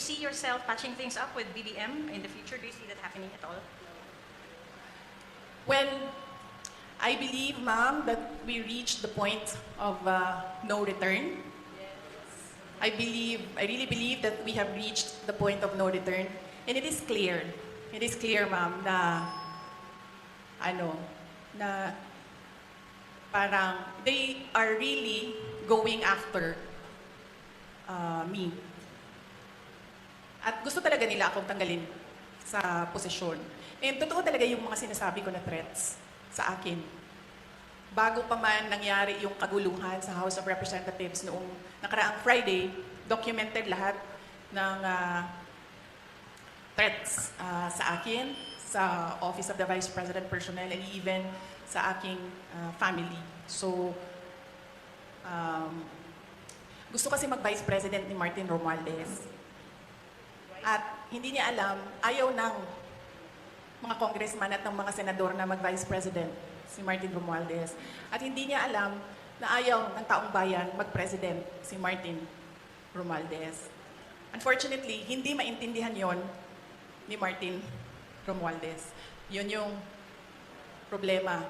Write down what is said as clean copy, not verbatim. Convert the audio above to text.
see yourself patching things up with BBM in the future? Do you see that happening at all? Well, I believe, ma'am, that we reached the point of no return. I really believe that we have reached the point of no return. And it is clear, ma'am, na parang they are really going after me. At gusto talaga nila akong tanggalin sa posisyon. And totoo talaga yung mga sinasabi ko na threats sa akin. Bago pa man nangyari yung kaguluhan sa House of Representatives noong nakaraang Friday, documented lahat ng threats sa akin, sa Office of the Vice President personnel, and even sa aking family. So, gusto kasi mag-Vice President ni Martin Romualdez. At hindi niya alam, ayaw ng mga congressman at ng mga senador na mag-Vice President si Martin Romualdez. At hindi niya alam na ayaw ng taong bayan mag-President si Martin Romualdez. Unfortunately, hindi maintindihan yon ni Martin Romualdez. Yun yung problema